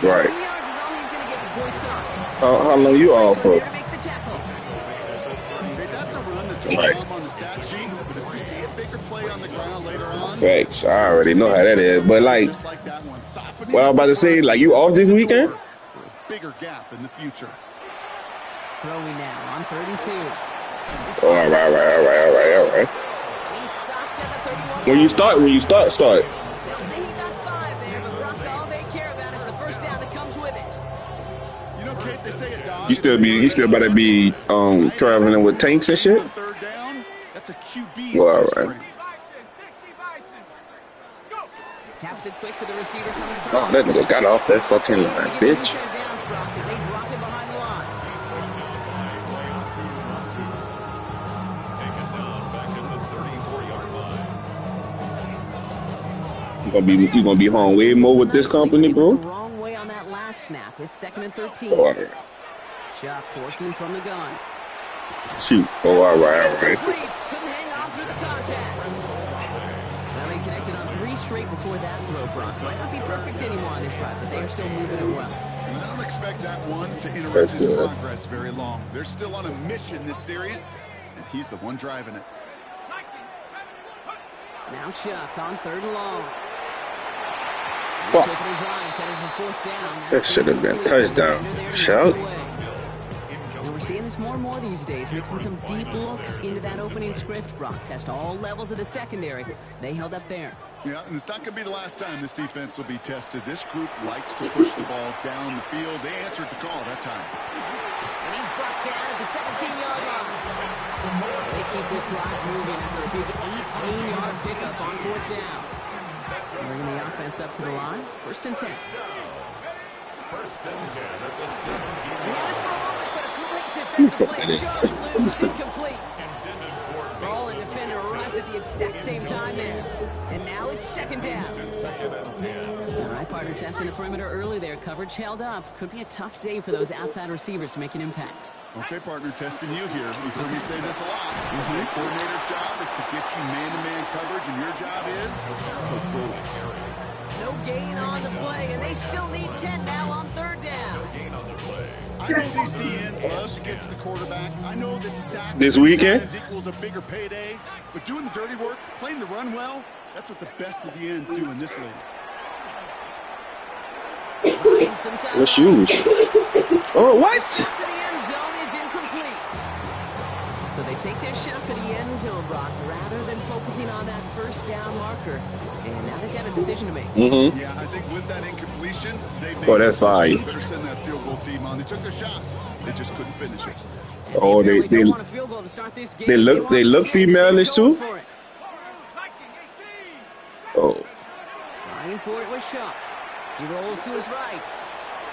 Right. 2 yards is all he's going to get before he's caught. How long you off for? There to make the tackle. Hey, that's a run that's Nice. on the stat sheet, but if you see a bigger play on the ground later on, Facts. I already know how that is. But like, just like that one, softening what I was about to say, like, you off this weekend? for a bigger gap in the future. Throwing now on 32. Oh, all right. And he's stopped at the 31. When you start. They'll say he got 5 there, but Brock, all they care about is the first down that comes with it. You know, Kate, they say a dog You still better be traveling with tanks and shit. third down. That's a QB's Well, all first right. frame. Taps it quick to the receiver coming from. Oh, that nigga got off that fucking line, bitch. Downs, Brock, as they drop him behind the line. You gonna be home way more with this company, bro? Wrong way on that last snap. It's 2nd and 13. Oh, all right. Shot portion from the gun. Shoot. Oh, all right. Couldn't hang on through the contact. Well, they connected on 3 straight before that throw, Brock. Might not be perfect anymore on this drive, but they are still moving it well. And I don't expect that one to interrupt his progress very long. They're still on a mission this series, and he's the one driving it. Now Chuck on 3rd and long. Fuck. That should have been touchdown. Shout. Well, we're seeing this more and more these days, mixing some deep looks into that opening script. Brock test all levels of the secondary. They held up there. Yeah, and it's not going to be the last time this defense will be tested. This group likes to push the ball down the field. They answered the call that time. And he's brought down at the 17-yard line. They keep this drive moving after a big 18-yard pickup on 4th down. Bringing the offense up to the line. 1st and 10. First and 10 at the 17. Who fuck that is? Incomplete. Ball and defender arrived at the exact same time there. And now it's 2nd down. Second and 10. All right, partner, testing the perimeter early there. Coverage held up. Could be a tough day for those outside receivers to make an impact. Okay, partner, testing you here. You've heard me say this a lot. The coordinator's job is to get you man-to-man coverage, and your job is to win it. No gain on the play, and they still need 10 now on 3rd down. I know these DNs love to get to the quarterback. I know that sacks This weekend equals a bigger payday, but doing the dirty work, playing the run well, that's what the best of the ends do in this league. What shoes? Oh, what? To the end zone is incomplete. So they take their shot for the end zone, Brock, rather than focusing on that first down marker. And now they've got a decision to make. Mm-hmm. Yeah, I think with that incompletion, they made that's fine. better send that field goal team on. They took their shot. They just couldn't finish it. Oh, they look female-ish too. Oh. Trying for it was Shuck. He rolls to his right.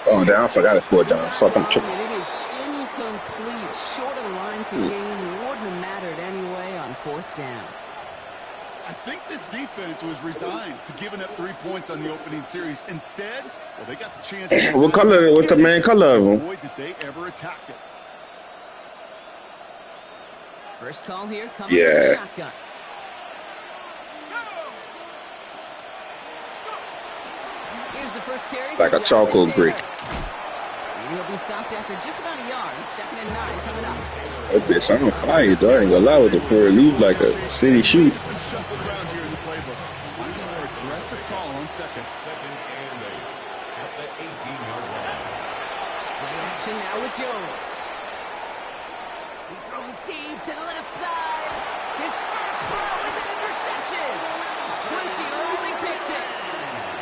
Oh, damn, I forgot it's 4th down. Fuck, I'm tripping. It is incomplete. Short of the line to gain. Wouldn't have mattered anyway on 4th down. I think this defense was resigned to giving up 3 points on the opening series. Instead, well, they got the chance. What color? What's the main color of them? Boy, did they ever attack it. First call here coming from the shotgun. Here's the first carry. Like a charcoal brick. He'll be stopped after just about a yard. 2nd and 9 coming up. That bitch, I'm on fire, though. I ain't gonna lie with it before it leaves like a city shoot. Some shuffle around here in the playbook. I'm a more aggressive call on 2nd. Second and 8 at the 18-yard line. Play action now with Jones. He's throwing deep to the left side. His first throw is an interception. Quincy early picks it.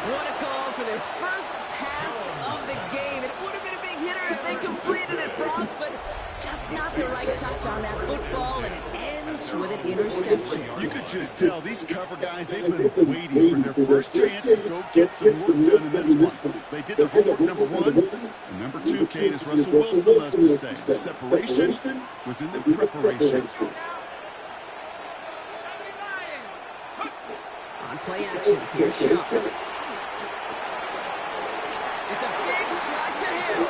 What a call for their first pass of the game. It would have been a big hitter if they completed it, Brock, but just not the right touch on that football, and it ends with an interception. You could just tell these cover guys, they've been waiting for their first chance to go get some work done in this one. They did the homework, number one. And number two, Kate, as Russell Wilson loves to say, the separation was in the preparation. On play action, here's Shaw. It's a big strike to him.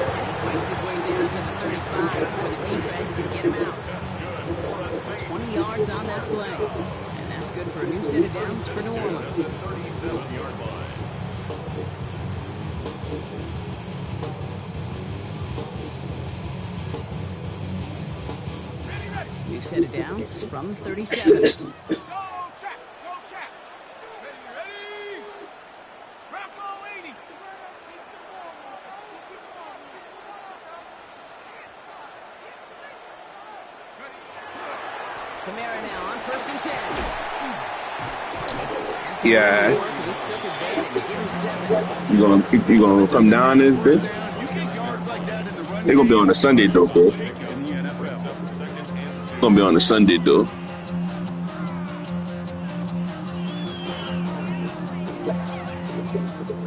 And he fights his way down to the 35 before the defense can get him out. 20 yards on that play. And that's good for a new set of downs for New Orleans. 37-yard line. New set of downs from 37. Kamara now on 1st and 10. Yeah. You gonna come down this bitch? They gonna be on a Sunday though, bro. Gonna be on a Sunday though.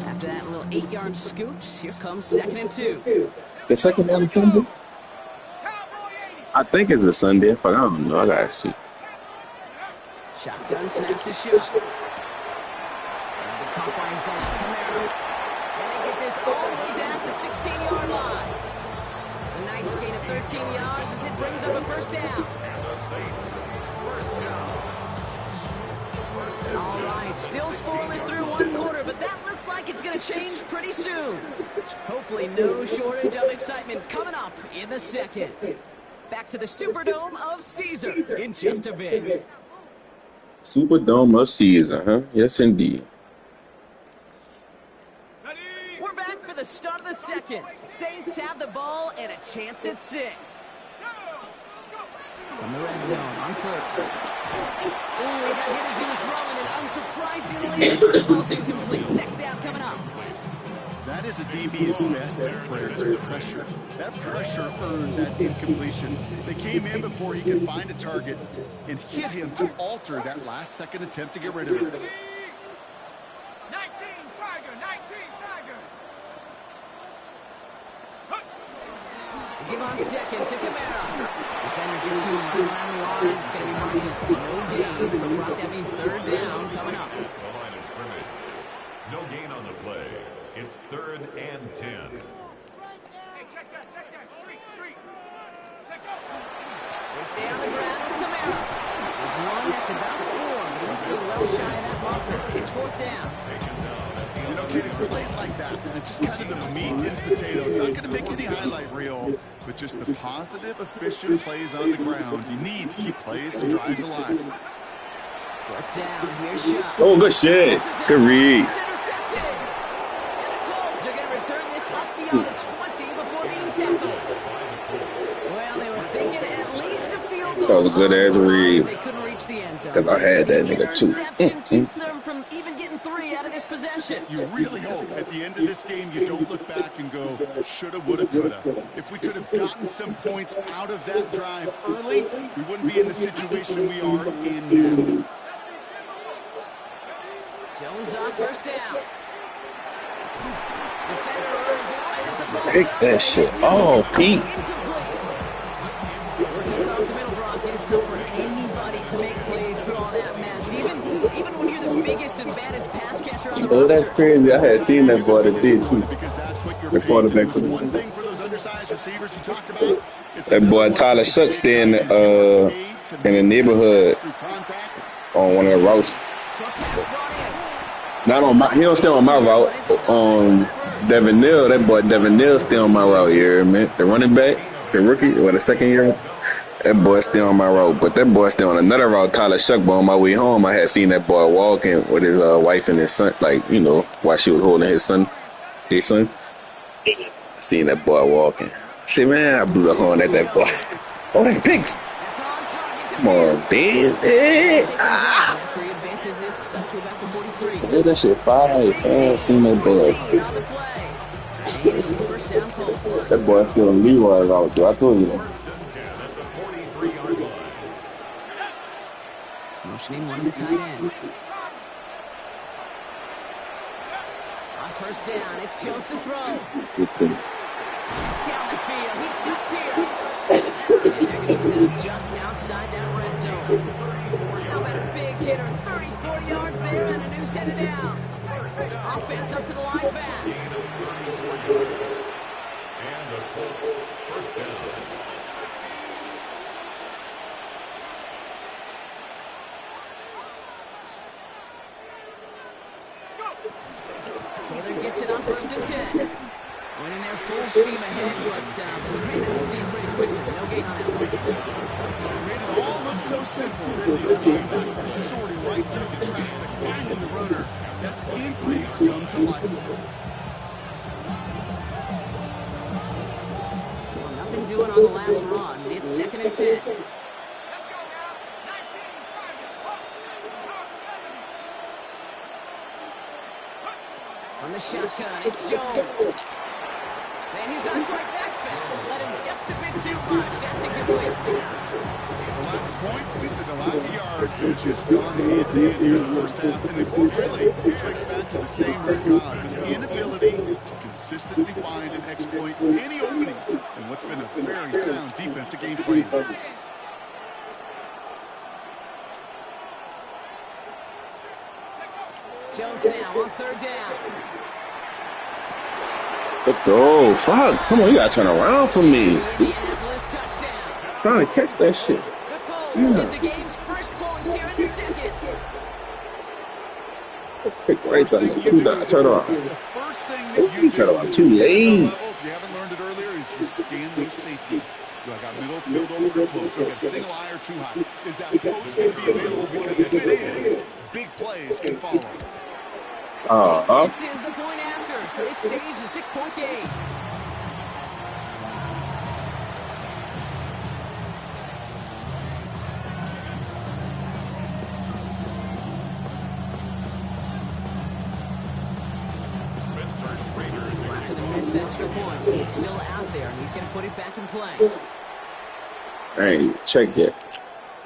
After that little 8-yard scoot, here comes 2nd and 2. The second on Sunday? I think it's a Sunday. I don't know. I gotta see. Shotgun snaps to shoot. The compromise ball, Kamara. And they get this all the way down to the 16-yard line. A nice gain of 13 yards as it brings up a 1st down. All right, still scoreless through 1 quarter, but that looks like it's going to change pretty soon. Hopefully no shortage of excitement coming up in the 2nd. Back to the Superdome of Caesar in just a bit. Superdome of Caesar, huh? Yes, indeed. We're back for the start of the 2nd. Saints have the ball and a chance at 6. From the red zone on 1st. Ooh, he got hit as he was throwing, and unsurprisingly, the ball's incomplete. 2nd down coming up. That is a DB's best prayer to pressure. That pressure earned that incompletion. They came in before he could find a target and hit him to alter that last-second attempt to get rid of it. 19 Tiger, 19 Tiger. Give on 2nd to Kamara. Defender gets him right around the line. It's going to be marked as no gain. So, Brock, that means 3rd down coming up. The line is scrimmage. No gain on the play. It's 3rd and 10. Hey, check that, street. Check out. They stay on the ground with Kamara. There's one that's about 4, but he's still well shy of that marker. It's 4th down. You know, kid, it's plays like that. It's just kind of the meat and potatoes. Not going to make any highlight reel, but just the positive, efficient plays on the ground. You need to keep plays and drives alive. 4th down. Here's Shot. Oh, good shit. Good read. It's intercepted. And the Colts are going to return this up beyond the 20 before being tackled. Well, they were thinking at least a field goal. That was a good ass read. They couldn't reach the end zone. Because I had that nigga too. Interception keeps them from even getting 3 out of this possession. You really hope at the end of this game you don't look back and go, shoulda, woulda, coulda. If we could have gotten some points out of that drive early, we wouldn't be in the situation we are in now. Jones on 1st down. Defender runs wide as the ball. Take that shit. Oh, Pete. Working across the middle, Brock. It's tough for anybody to make plays through all that mess. Even when you're the biggest and baddest pass catcher on the roster. Oh, that's crazy. I had seen that boy that did too. Because that's what you're The quarterback. one thing for those undersized receivers you talked about. That boy Tyler Shuck stay in the neighborhood on one of the routes. Not on my, he don't stay on my route. Devin Neal, that boy Devin Neal stay on my route here, man. The running back, the rookie, or the 2nd year. That boy stay on my route, but that boy stay on another route. Tyler Shuck, but on my way home, I had seen that boy walking with his wife and his son, like, you know, while she was holding his son. Seen that boy walking. See, man, I blew the horn at that boy. Oh, that's pigs. Come on, baby. Ah. Yeah, that shit fire. I seen that boy. That boy still in Leroy route, though. I told you that. Motioning one of the tight ends. On 1st down, it's Jones to throw. Down the field, he's got Pierce. And they're going to send us just outside that red zone. How about a big hitter, 30, 40 yards there, and a new set of downs. Offense up to the line fast. And the Colts 1st down. Taylor gets it on 1st and 10. Went in there full steam ahead, but ran out of steam pretty quickly. No gain on that one. Made it all look so simple, didn't he? The linebacker sorting right through the traffic, finding the runner. That's instincts come to life. Well, nothing doing on the last run. It's 2nd and 10. Let's go now. 19 targets. On the shotgun, it's Jones. And he's not quite that fast. Let him just a bit too much. That's a good win. The lack of points, the lack of yards have just gone hand in hand here in the first half, and they both really trace back to the same root cause, an inability to consistently find and exploit any opening in what's been a very sound defensive game plan. Jones now on 3rd down. Oh, fuck. Come on, you gotta turn around for me. Indianapolis touchdown. Trying to catch that shit. The Colts get the game's first points here in the 2nd. Pick right there. Turn around. The first thing that you Turn do around too late. if you haven't learned it earlier, is you scan those safeties. Do I got middle field open or close? Do I got single eye or too high? Is that post going to be available? Because if it is, big plays can follow. This is the point after, so this stays a 6-point game. After the missed extra point, it's still out there, and he's going to put it back in play. I ain't checked yet.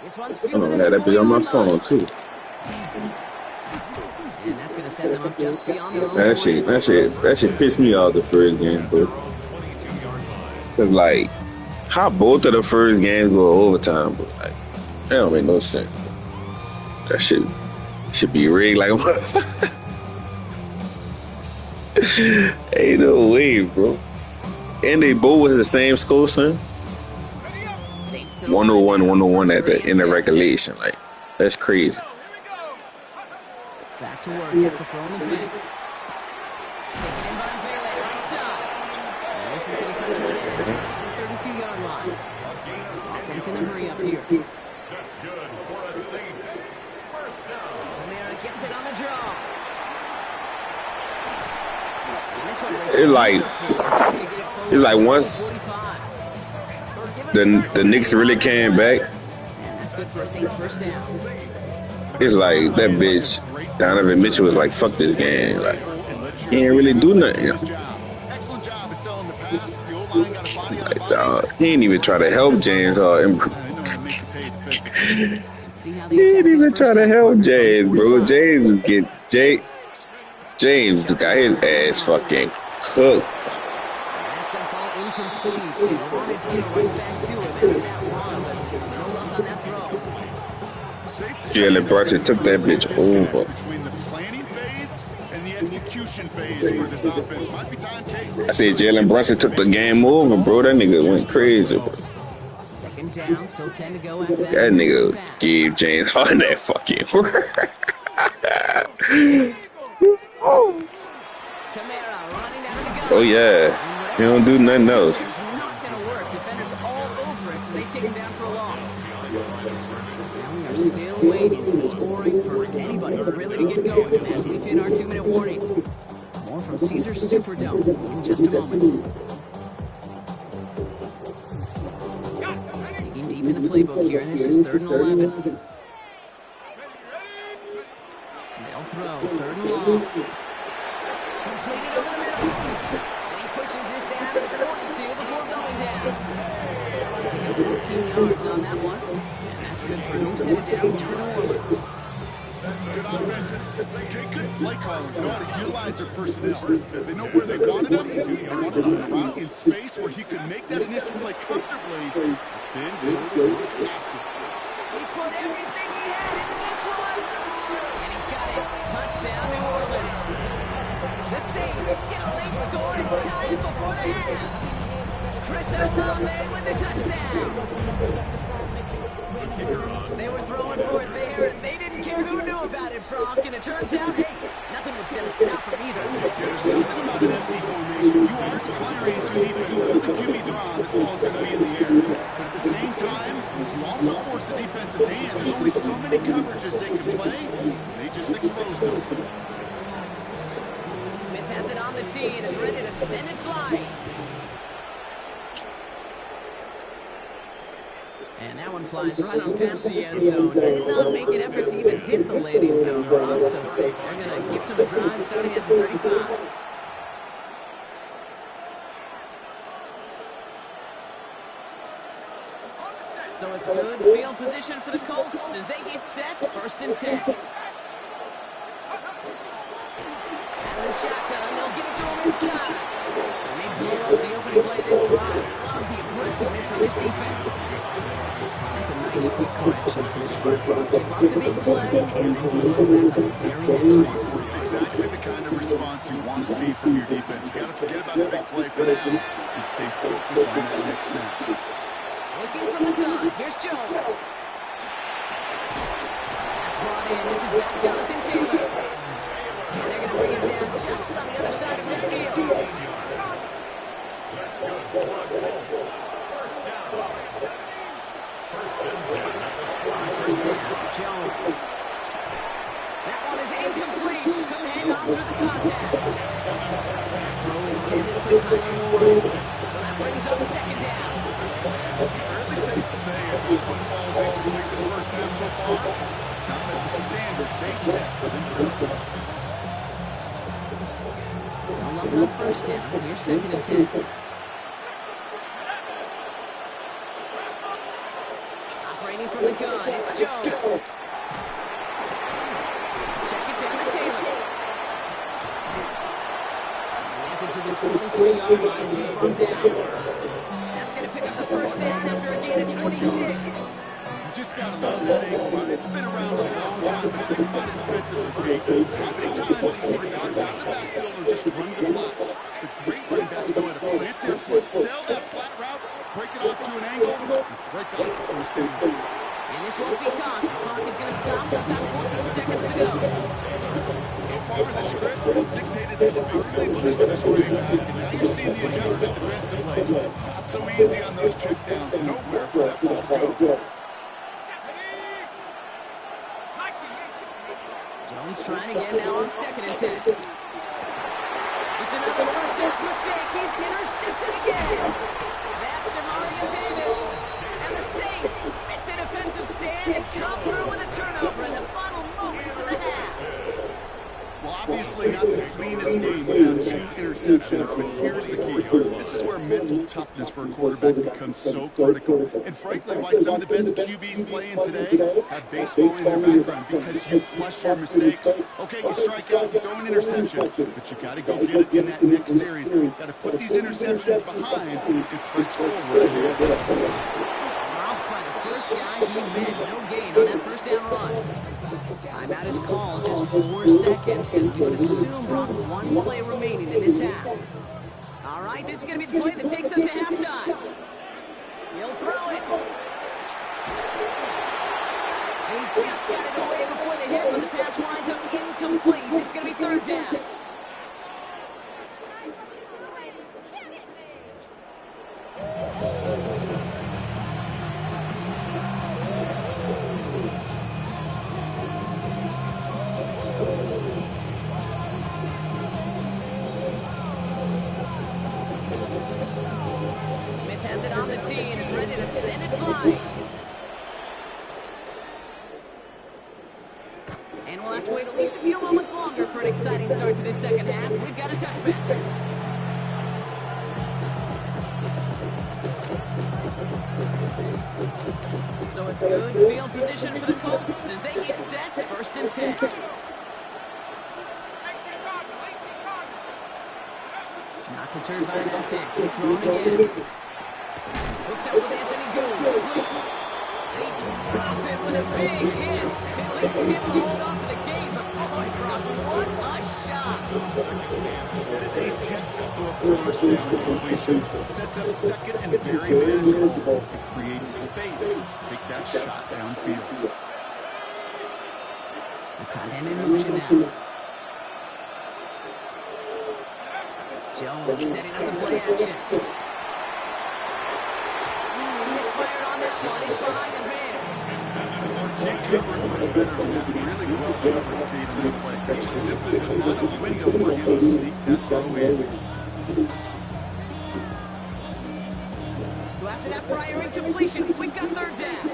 This one's I'm gonna have that be on my phone too. And that's going to set them up just beyond the That shit pissed me off the first game, bro. Cause like, how both of the first games go overtime, but like, that don't make no sense. Bro. That should be rigged like a motherfucker. Ain't no way, bro. And they both was the same score, son. 101 at the end of regulation. Like, that's crazy. Back to work after throwing the pick. Taken in by Bailey, right side. And this is going to come to an end. 32-yard line. Offense in the hurry up here. That's good for the Saints. First down. Kamara gets it on the draw. And this one It's like once the Knicks really came back, and that's good for a Saints first down. it's like that bitch Donovan Mitchell was like, fuck this game. Like, he ain't really do nothing. Excellent job of selling the pass. The O-line got a body on the Like, body. he ain't even try to help James. I know it makes you pay defensively. Let's see how He they ain't attack even this try first to down. help James, bro. James got his ass fucking cooked. And that's going to fall incomplete. They wanted to get right back to it after that run, but no luck on that throw. Jalen Brunson took that bitch over. Between the planning phase and the execution phase for this offense, might be time, Kate. I said Jalen Brunson took the game over, bro. That nigga went crazy, bro. 2nd down, still 10 to go after that. That nigga gave James Harden that fucking work. Kamara running down to go. Oh yeah, he don't do nothing else. It's not going to work. Defenders all over it, so they take him down for a loss. Now we are still waiting for scoring for anybody really to get going as we've hit our 2-minute warning. More from Caesars Superdome in just a moment. Digging deep in the playbook here, and this is 3rd and 11. They'll throw 3rd and long. Completed over the middle. And he pushes this down to the 42 before going down. Taking 14 yards on that one. And that's good for no set of downs for New Orleans. Good offenses. Good play callers. Know how to utilize their personnel. They know where they wanted him. They wanted him on the route in space where he could make that initial play comfortably. Then go to work after. He put everything he had into this one. And he's got it. Touchdown, New Orleans. The Saints get a late score in time before the half. Chris Olave with the touchdown. They were throwing for it there, and they didn't Didn't care who knew about it, Brock, and it turns out, hey, nothing was going to stop him either. There's something about an empty formation. You are declaring to defense. With the QB draw, this ball's going to be in the air. But at the same time, you also force the defense's hand. There's only so many coverages they can play. They just exposed them. Smith has it on the tee and is ready to send it flying. And that one flies right on past the end zone. Did not make an effort to even hit the landing zone, Brock. So they're going to gift him a drive starting at the 35. So it's good field position for the Colts as they get set, 1st and 10. Out of the shotgun, they'll give it to him inside. And they blow up the opening play of this drive. Love the aggressiveness from this defense. That's a nice quick correction for this front row. Give up the big play and then blow back on the very next one. Exactly the kind of response you want to see from your defense. You got to forget about the big play for now and stay focused on that next snap. Looking from the gun, here's Jones. That's brought in, it's his back, Jonathan Taylor. And they're going to bring him down just on the other side of midfield. Let's go. Colts. First down. First and 10. First down, Jones. That one is incomplete. Couldn't hang on through the contact. Throw intended for Tyler Warren. So that brings up second down. Fairly safe to say as the one ball's incomplete this first half so far, it's not that the standard they set for themselves. No luck on first down. Here's 2nd and 10. Operating from the gun, it's Jones. Check it down to Taylor. He has it to the 23-yard line as he's brought down. That's going to pick up the first down after a gain of 26. You just got to love that angle run. It's been around a long time, but think about its defensive mistake. How many times you see the dogs out of the backfield or just run the flat? The great running backs know how to plant their foot, sell that flat route, break it off to an angle, and break off the first down. And this won't be caught. Clock is going to stop. We've got 14 seconds to go. So far in the script, it's dictated some early looks for this running back, and now you're seeing the adjustment defensively. Not so easy on those checkdowns. Nowhere for that ball to go. Jones trying again now on 2nd and 10. It's another first-step mistake. He's intercepted again. That's DeMario Davis. And the Saints make the defensive stand and come through with a turnover in the final moments of the half. Well, obviously not the cleanest game without 2 interceptions, but here's the key. This is where mental toughness for a quarterback becomes so critical. And frankly, why some of the best QBs playing today have baseball in their background, because you flush your mistakes. Okay, you strike out, you throw an interception, but you got to go get it in that next series. You got to put these interceptions behind and press forward. Robbed by the first guy he met. No gain on that first down run. Timeout is called, just 4 seconds, and we would assume we're on 1 play remaining in this half. All right, this is going to be the play that takes us to halftime. He'll throw it. He just got it away before the hit, but the pass winds up incomplete. It's going to be 3rd down. Smith has it on the tee and is ready to send it flying. And we'll have to wait at least a few moments longer for an exciting start to this second half. We've got a touchback. So it's good field position for the Colts as they get set, 1st and 10. Not deterred by that pick. He's thrown again. Hooks up with Anthony Gould. Complete. They drop it with a big hit. At least he's able to hold on for the game. But boy, Brock, what a shot. That is a test for a first down completion. Sets up second and very manageable. It creates space to take that shot downfield. Tight end in motion now. Jones setting up the play action. He misfired on that one. He's behind the man. Can't cover it much better than that. Really well covered, Kate, on that play. There just simply was not a window for him to sneak that throw in. So after that prior incompletion, we've got third down.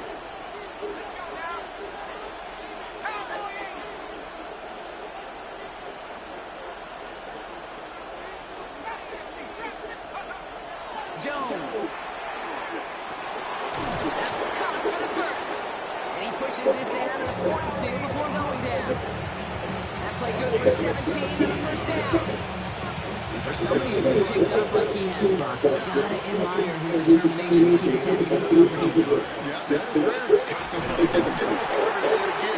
Jones. That's caught for the first. And he pushes this down to the 42 before going down. That play good for 17 and the first down. And for somebody who's been kicked off like he has, Brock, you gotta admire his determination to keep attacking these coverages. Yeah, that is risk.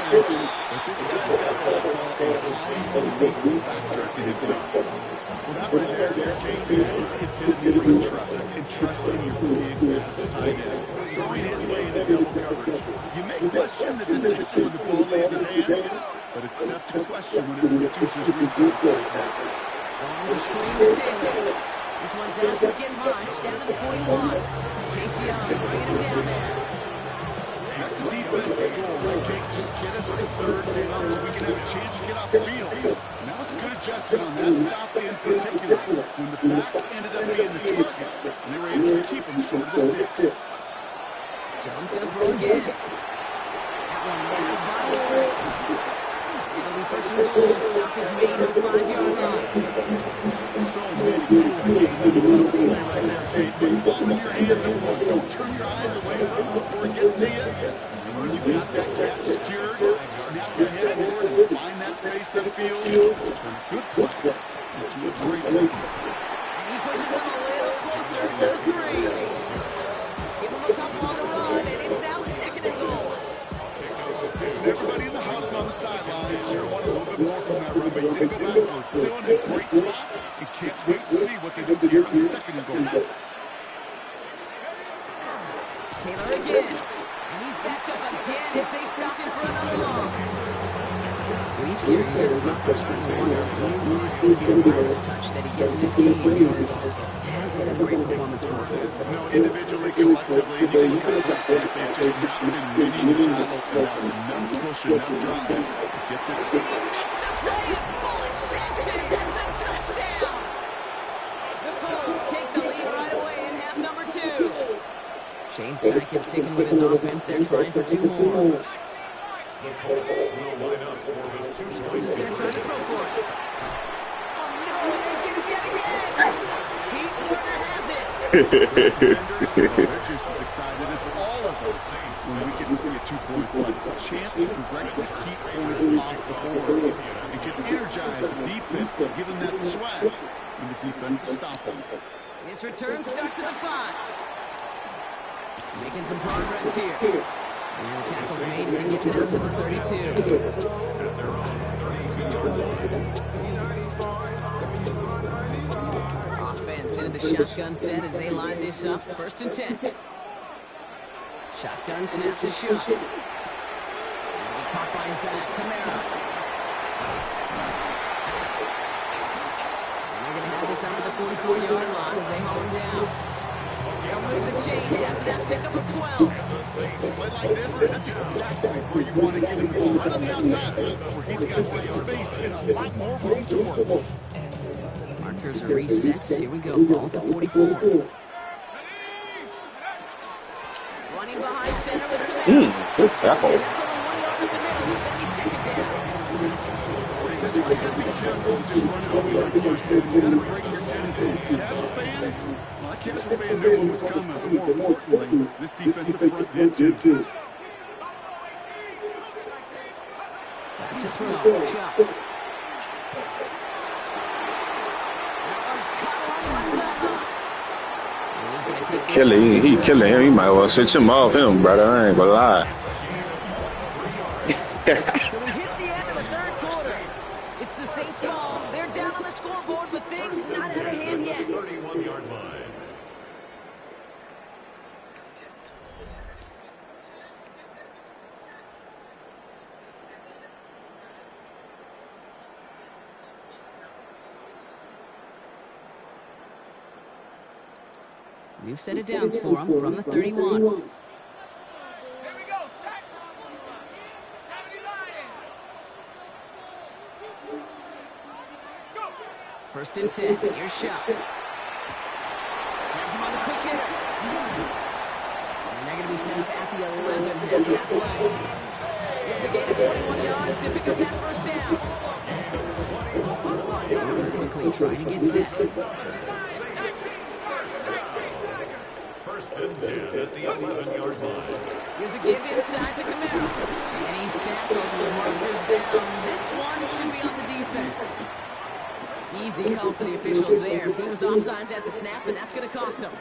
But this guy's got what I call a high factor in himself. Well, that right there, Kate, is the epitome of trust. And trust in your big physical tight end. Throwing his way into double coverage. You may question the decision when the ball leaves his hands, but it's tough to question when it produces results like that. Going to screen to Taylor. This one doesn't get much. Down to the 41. Chase Young bringing him down there. That's a defensive goal, right, Kate? Just get us to third down so we can have a chance to get off the field. And that was a good adjustment on that stop in particular when the back ended up being the target, and they were able to keep him short of the sticks. Jones going to throw again. That one nailed by Warren. It'll be first and goal. Stop is made at the 5-yard line. So many kids are getting that close play right there, Kate. Put the ball in your hands and run. Don't turn your eyes away from it before it gets to you. And when you've got that catch secured, snap your head forward and find that space upfield. Turn a good play into a great play. And he pushes them a little closer to the 3. Give him a couple on the run, and it's now second and goal. And everybody in the house on the sidelines sure want a little bit more from that run, but you did go backwards. Still in a great spot. And can't wait to see what they do here on second and goal. Taylor again. And he's backed up again as they stop him for another loss. With each carry he gets off, I'm starting to wonder, is this going to be the last touch that he gets in this game? Because it hasn't been a great performance for him. No, individually, collectively, you can look at the fact that they've just not been winning the battle enough push, enough drive to get there. He makes the play at full extension. That's a touchdown. The Colts take the lead right away in half number 2. Shane Steichen sticking with his offense. They're trying for 2 more. The Colts will line up for the 2 Jones is going to try to throw for it. Oh, no, they get him yet again. Pete Warner has it. They're just as excited as all of us when we get to see a 2-point play. It's a chance to directly keep points off the board and can energize the defense and give them that swag when the defense is stopping. His return starts at the 5. Making some progress here. And the tackle's made as he gets it out to the 32. Offense into the shotgun set as they line this up. First and 10. Shotgun snaps to shoot. And he caught by his back. Kamara. And they're going to have this out to the 44-yard line as they haul him down. They'll move the chains after that pickup of 12. Play like this, that's exactly where you want to get him the ball. Right on the outside, where he's got space and a lot more room to work. Markers are reset. Here we go. Ball to 44. Running behind center with Kamara. Good tackle. And that's only 1 yard in the middle. That'll be 6 down. This one should be careful. Just run it always on first down. You got to break your tendencies. Casual fan, well, that casual fan knew what was coming, but more importantly, this defensive front did too. Back to throw. Shot. That one's caught along the left sideline. And he's going to take Killing, he killing him. You might well switch him off him, brother. I ain't gonna lie. So we hit the end of the third quarter. It's the Saints ball. They're down on the scoreboard, but things not out of hand yet. 31-yard line. We've set it down for him from the 31. Here we go, set. 70 Lions. Go. First and 10. Here's shot. Has him on the quick hitter. And they're going to be set up at the 11 after that play. It's a gain of 21 yards to pick up that first down. Quickly trying to get set. First and 10 at the 11-yard line. Here's a give inside to Camaro. And he's tackled with markers down. This one should be on the defense. Easy call for the officials there. He was offsides at the snap, and that's going to cost him.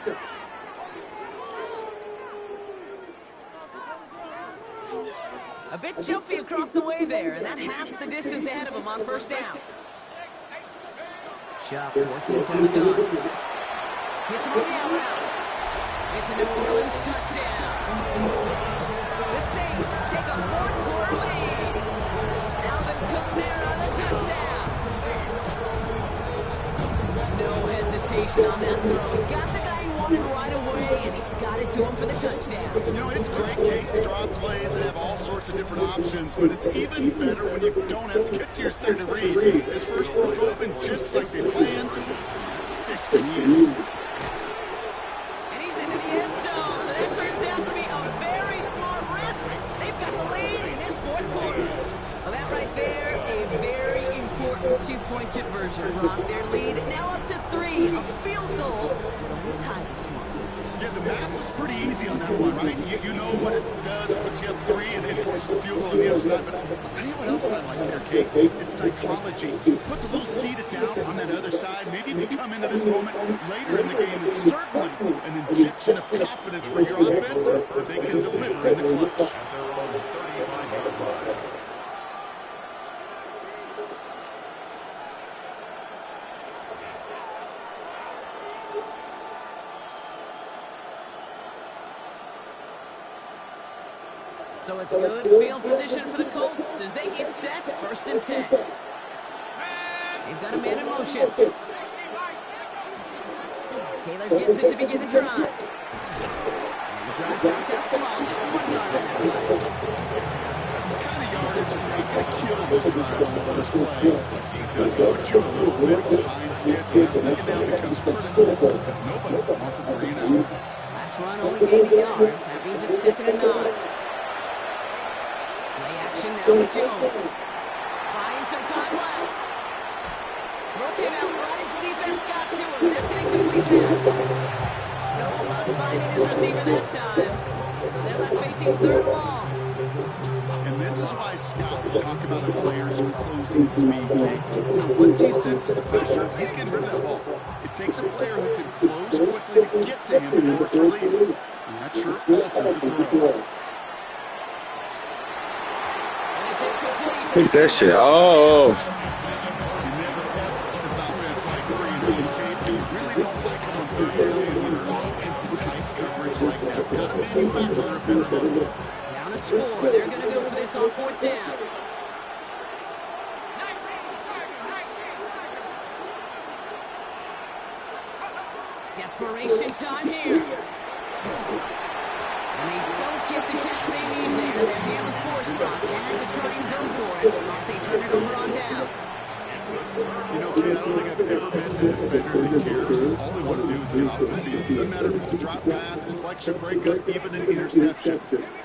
A bit jumpy across the way there, and that halves the distance ahead of him on first down. Shop working from the gun. Hits him on the out route. It's a New Orleans touchdown. The Saints take a fourth-quarter lead. Alvin Kamara, the touchdown. No hesitation on that throw. Got the guy he wanted right away, and he got it to him for the touchdown. You know, it's great, Kate, to draw plays and have all sorts of different options, but it's even better when you don't have to get to your second read. His first broke open just like they planned. That's 6 and you. And he's into the end zone, so that turns out to be a very smart risk. They've got the lead in this fourth quarter. Well, that right there, a very important two-point conversion brought their lead now up to 3. A field goal would only tie this one. Yeah, the math was pretty easy on that one, right? You know what it does. It puts you up 3 and it forces the field goal on the other side. But I'll tell you what else I like there, Kate. It's psychology. It puts a little seed of doubt on that other side. Maybe if you come into this moment later in the game, it's certainly an injection of confidence for your offense that they can deliver in the clutch. At their own 35-yard line. So it's good field position for the Colts as they get set. First and 10. They've got a man in motion. Taylor gets it to begin the drive. And the drive starts out small, just 1 yard on that play. That's the kind of yardage it's taking to kill this drive on the first play. It does put you a little bit behind schedule. Now second down becomes critical because nobody wants a 3 and out. Last run only gained a yard. That means it's 2nd and 9. Play action now with Jones. Buying some time left. Throw came out right as the defense got to him. This an incomplete pass. No luck finding his receiver that time. So they're left facing 3rd and long. And this is why scouts talk about a player's closing speed. Now, once he senses the pressure, he's getting rid of that ball. It takes a player who can close quickly to get to him before it's released. And that sure altered the throw. Take that shit off. As an offense like 3 and outs, Kate, you really don't like them on 3rd down and either low into tight coverage like that. Got to manufacture a better look. Down a score. They're going to go for this on 4th down. 19 Desperation time here. And they don't get the catch they need there. Their man was forced block. Had to try and go for it. But they turn it over on downs. You know, Kate, I don't think I've ever met a defender that cares. All they want to do is get off the field. Doesn't matter if it's a drop pass, deflection, breakup, even an interception.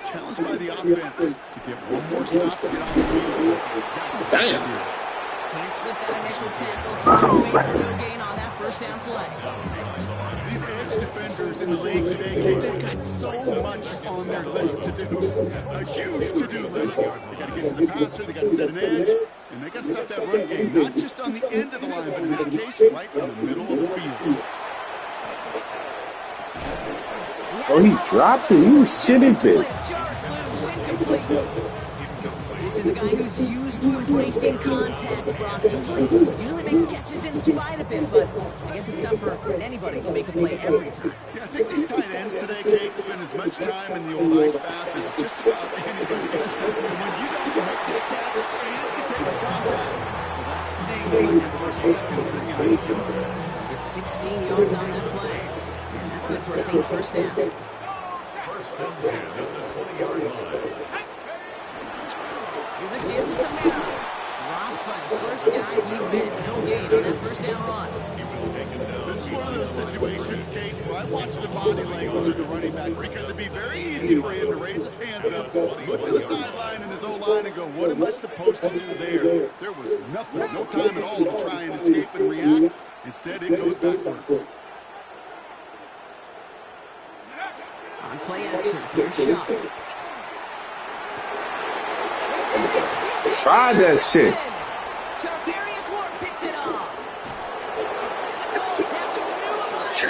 Challenged by the offense to get one more stop to get off the field. That's exactly what they do. Can't slip that initial tackle. Stops made for no gain on that first down play. These edge defenders in the league today, Kate, they've got so much on their list to do. A huge to-do list. They got to get to the passer, they got to set an edge, and they got to stop that run game, not just on the end of the line, but in that case, right in the middle of the field. Oh, he dropped it. You shitty bitch. This is a guy who's used to embracing contact, Brock. Usually makes catches in spite of it, but I guess it's tough for anybody to make a play every time. Yeah, I think these tight ends today, Kate, spend as much time in the old ice bath as just about anybody. And when you don't make the catch and you take the contact, well, that stings like your first seconds in the ice. It's 16 yards on that play. And that's good for a Saints first down. First and 10 at the 20-yard line. Here's a give to Camara. Drops by the first guy. He made no gain on that first down run. He was taken down. This is one of those situations, Kate, where I watch the body language of the running back because it'd be very easy for him to raise his hands up, look to the sideline in his O-line and go, what am I supposed to do there? There was nothing, no time at all to try and escape and react. Instead, it goes backwards. On play action, here's Shaw. Try that shit. Charvarius Ward picks it off. And the Colts have some new alignment.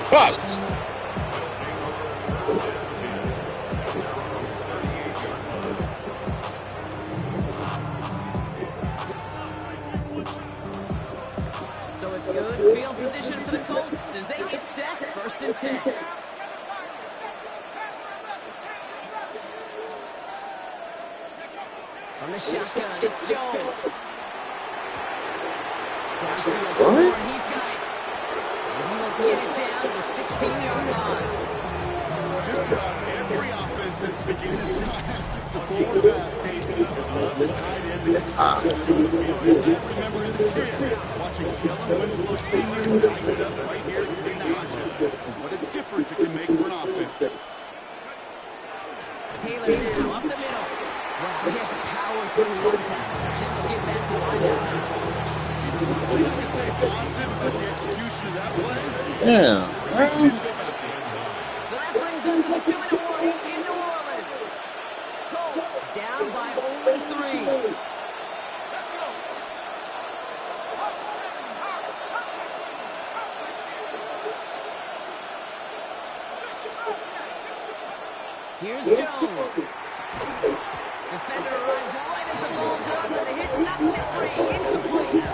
Fuck. So it's good field position for the Colts as they get set. First and 10. From the shotgun, it's Jones. Downfield to Moore, and he's got it. And he will get it down to the 16-yard line. Just about every offense that's beginning time since the forward pass case has loved the tight end to get switches to the field. I remember as a kid watching Kellen Winslow Sr. dice up right here between the hashes. And what a difference it can make for an offense. Taylor now up the middle. Wow, he had to power through one tackle just to get back to line that time. I can say positive about the execution of that play. Yeah. So that brings us to the 2-minute warning in New Orleans. Colts down by only 3. Here's Jones. Defender arrives right as the ball does, and the hit knocks it free. Incomplete.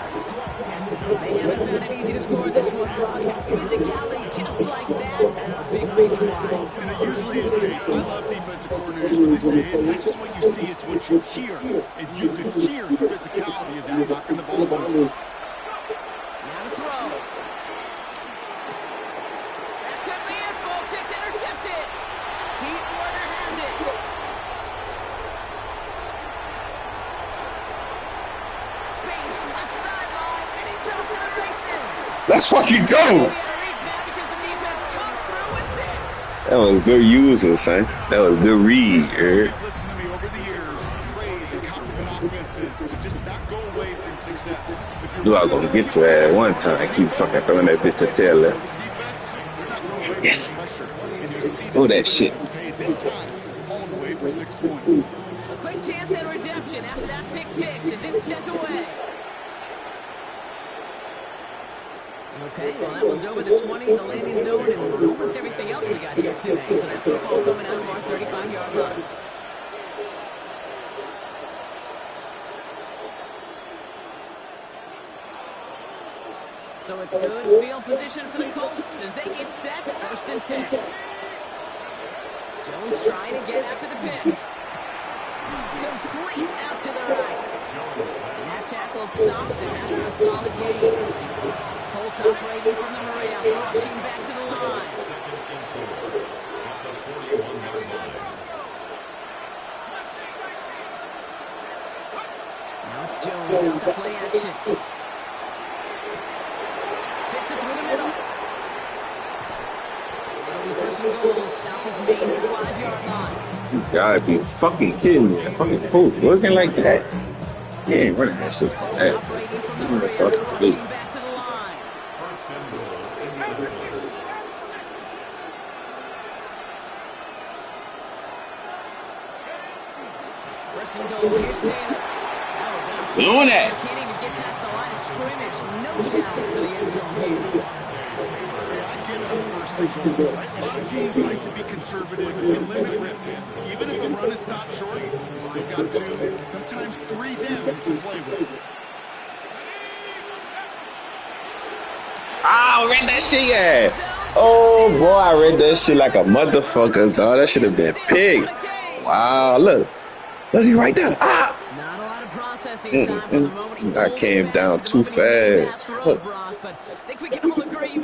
They haven't found it easy to score this one, Rod. Physicality just like that. A big reason why. And it usually is, Kate. I love defensive coordinators when they say it's not just what you see, it's what you hear. And you can hear the physicality of that knocking the ball loose. Now to throw. That could be it, folks. It's intercepted. Pete Warner has it. Space, left sideline, and he's off to the races. Let's fucking go. He had to reach now because the defense comes through with 6. That was good using, son. That was good read. Listen to me over the years, praise and compliment offenses to just not go away from success. If you're You are gonna get your ass one time. Keep fucking throwing that bitch to tail left. this defense, they're not going away Yes. from pressure. And you see Oh, that shit. paid this time all the way for 6 points. A quick chance at redemption after that pick 6 as it's sent away. Okay, well that one's over the 20, the landing zone, and almost everything else we got here today. So that's football coming out to our 35-yard line. So it's good field position for the Colts as they get set. First and 10. Jones trying to get after the pick. Complete out to the right. And that tackle stops it after a solid gain. Colts operating from the Maria, rushing back to the line. Second and 4 at the 41-yard line. Now it's Jones out to play action. Fits it through the middle. It'll be first and goal. Stop is made at the 5-yard line. You gotta be fucking kidding me. A fucking post working like that. You ain't running that shit. Colts Hey, operating from the give me the Maria, fucking rushing please. back to the line. First and goal in the offense. First and goal. Here's Taylor. Doing that. Can't even get past the line of scrimmage. No challenge for the end zone here. I get it on first and goal. A lot of teams like to be conservative and limit risk. Even if a run is stopped short, you still got 2, sometimes 3 downs to play with. I read that shit, yeah. Oh, boy, I read that shit like a motherfucker, dog. That should have been pig. Wow, look. Look, he right there. Ah. Not a lot of processing time from the moment he I pulled came it down back. too It's an opening fast. throw, Look. Brock, but I think we can all agree he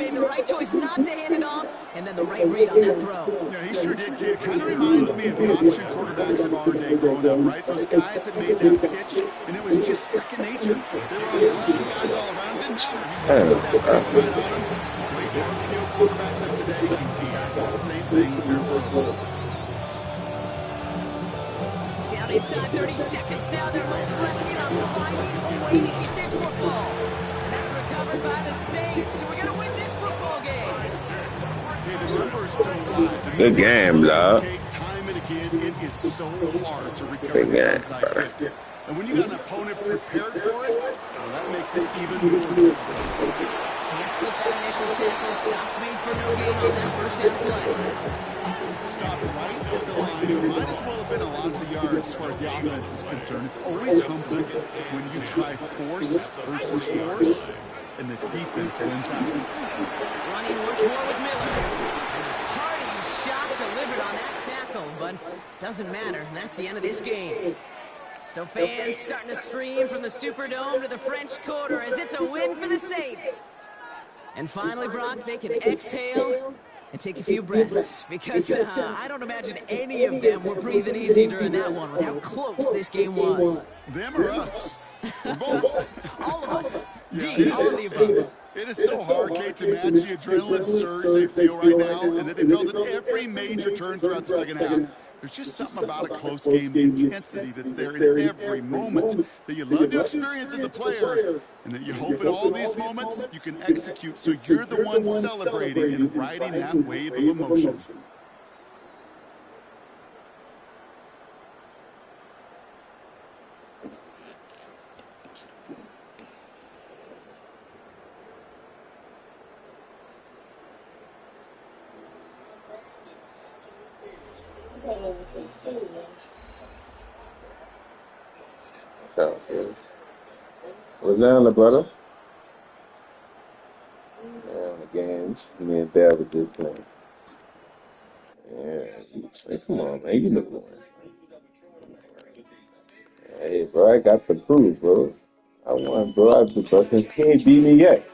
choice not to hand it off, and then the right read on that throw. Yeah, he sure did, kid. Kind of reminds me of the option quarterbacks of our day growing up, right? Those guys that made that pitch, and it was just second nature. They were on the ground, guys all around. Didn't matter. He's going to step right on him. Great RPO quarterbacks of today do exactly the same thing with their throws. Down inside 30 seconds now. They're both resting on finding a way to get this football. And that's recovered by the Saints. So we're going to win this football game. Hey, the numbers don't lie. Good game, dog. Time and again, it is so hard to recover these onside kicks. And when you got an opponent prepared for it, well, that makes it even more difficult. Can't slip that initial tackle. Stops made for no gain on that first down play. Stopped right at the line. It might as well have been a loss of yards as far as the offense is concerned. It's always humbling when you try force versus force, and the defense wins out. Running once more with Miller. Hardy shot delivered on that tackle, but doesn't matter. That's the end of this game. So fans starting to stream from the Superdome to the French Quarter as it's a win for the Saints. And finally, Brock, they can exhale and take a few breaths because I don't imagine any of them were breathing easy during that one with how close this game was. Them or us? We're both. All of us. Yeah, D, all of the above. It is so hard, Kate, to match the adrenaline surge they feel right now, and that they felt at every major turn throughout the second half. There's just something about a close game, the intensity that's there in every moment that you love to experience as a player, and that you hope in all these moments you can execute so you're the one celebrating and riding that wave of emotion. Sounds good. What's down, brother? Yeah, the games. Me and Dad was just playing. Yeah, hey, come on, man. You look one. Hey, bro, I got the proof, bro. I won, bro. He ain't beat me yet.